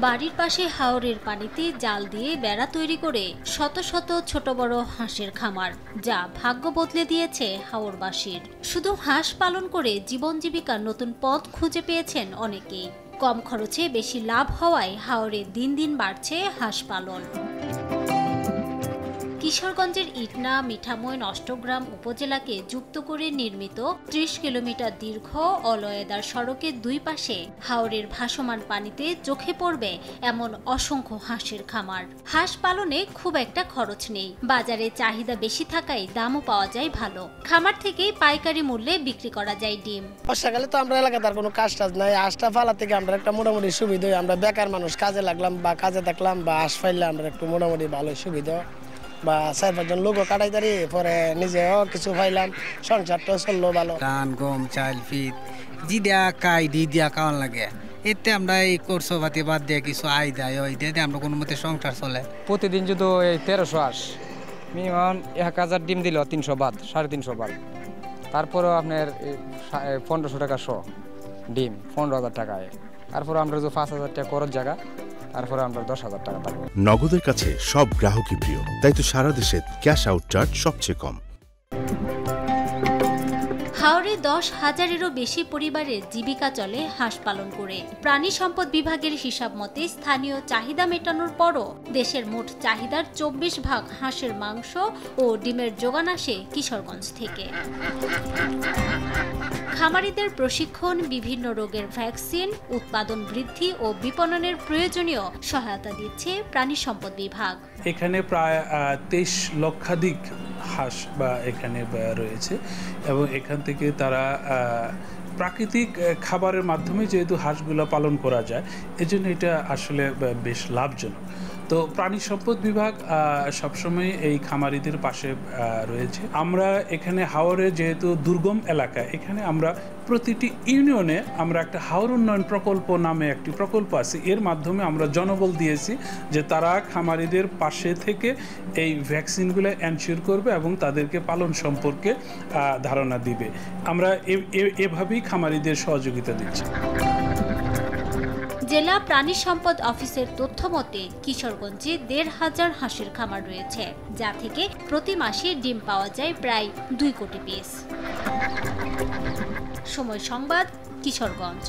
বাড়ির পাশে হাওরের পানিতে জাল দিয়ে বেড়া তৈরি করে শত শত ছোট বড় হাঁসের খামার, যা ভাগ্য বদলে দিয়েছে হাওরবাসীর। শুধু হাঁস পালন করে জীবন জীবিকার নতুন পথ খুঁজে পেয়েছেন অনেকেই। কম খরচে বেশি লাভ হওয়ায় হাওরে দিন দিন বাড়ছে হাঁস পালন। কিশোরগঞ্জের ইটনা মিঠামইন অষ্টগ্রাম উপজেলাকে যুক্ত করে নির্মিত ৩০ কিলোমিটার দীর্ঘ অলয়েদার সড়কের দুই পাশে হাওরের ভাসমান পানিতে চোখে পড়বে এমন অসংখ্য হাঁসের খামার। হাঁস পালনে খুব একটা খরচ নেই, বাজারে চাহিদা বেশি থাকায় দামও পাওয়া যায় ভালো। খামার থেকেই পাইকারি মূল্যে বিক্রি করা যায় ডিম। বর্ষাকালে তো আমরা এলাকাতে আর কোনো কাজ টাজ নাই, হাঁসটা ফালা থেকে আমরা একটা মোটামুটি সুবিধা হয়। আমরা বেকার মানুষ, কাজে লাগলাম বা কাজে থাকলাম বা হাঁস ফাইলে আমরা একটু মোটামুটি ভালো সুবিধা বা ৪-৫ জন লোকও কাটাই দাঁড়ি, পরে নিজেও কিছু পাইলাম, সংসারটাও চললো ভালো। ধান গম চাল ফিট জি দিয়া কাই দিয়া খাওয়ান লাগে, এতে আমরা এই কোর্স পাতি বাদ দিয়ে কিছু আয় দেয়, ওই দিয়ে আমরা কোনো মতে সংসার চলে। প্রতিদিন যদি এই ১৩০০ হাঁস মিনিমাম ১০০০ ডিম দিল ৩০০ বাদ ৩৫০ বাদ, তারপরেও আপনার ১৫০০ টাকা শো ডিম ১৫,০০০ টাকায়, তারপরে আমরা যে ৫,০০০ টাকা খরচ জায়গা, তারপরে আমরা ১০,০০০ টাকা থাকবে। নগদের কাছে সব গ্রাহকই প্রিয়, তাই তো সারা দেশে ক্যাশ আউট চার্জ সবচেয়ে কম। হাওরে ১০,০০০-এরও বেশি পরিবারের জীবিকা চলে হাঁস পালন করে। প্রাণী সম্পদ বিভাগের হিসাব মতে স্থানীয় চাহিদা মেটানোর পরও দেশের মোট চাহিদার ২৪% হাঁসের মাংস ও ডিমের যোগান আসে কিশোরগঞ্জ থেকে। খামারিদের প্রশিক্ষণ, বিভিন্ন রোগের ভ্যাকসিন, উৎপাদন বৃদ্ধি ও বিপণনের প্রয়োজনীয় সহায়তা দিচ্ছে প্রাণী সম্পদ বিভাগ। এখানে প্রায় ২৩ লক্ষাধিক হাঁস বা এখানে রয়েছে এবং এখান থেকে তারা প্রাকৃতিক খাবারের মাধ্যমে যেহেতু হাঁসগুলো পালন করা যায়, এজন্য এটা আসলে বেশ লাভজনক। তো প্রাণী সম্পদ বিভাগ সবসময় এই খামারিদের পাশে রয়েছে। আমরা এখানে হাওরে যেহেতু দুর্গম এলাকা, এখানে আমরা প্রতিটি ইউনিয়নে আমরা একটা হাওর উন্নয়ন প্রকল্প নামে একটি প্রকল্প আছে, এর মাধ্যমে আমরা জনবল দিয়েছি যে তারা খামারিদের পাশে থেকে এই ভ্যাকসিনগুলো এনশিওর করবে এবং তাদেরকে পালন সম্পর্কে ধারণা দিবে। আমরা এভাবেই খামারিদের সহযোগিতা দিচ্ছি। জেলা প্রাণী সম্পদ অফিসের তথ্য মতে কিশোরগঞ্জে ১৫০০ হাঁসের খামার রয়েছে, যা থেকে প্রতি মাসে ডিম পাওয়া যায় প্রায় ২ কোটি পিস। সময় সংবাদ, কিশোরগঞ্জ।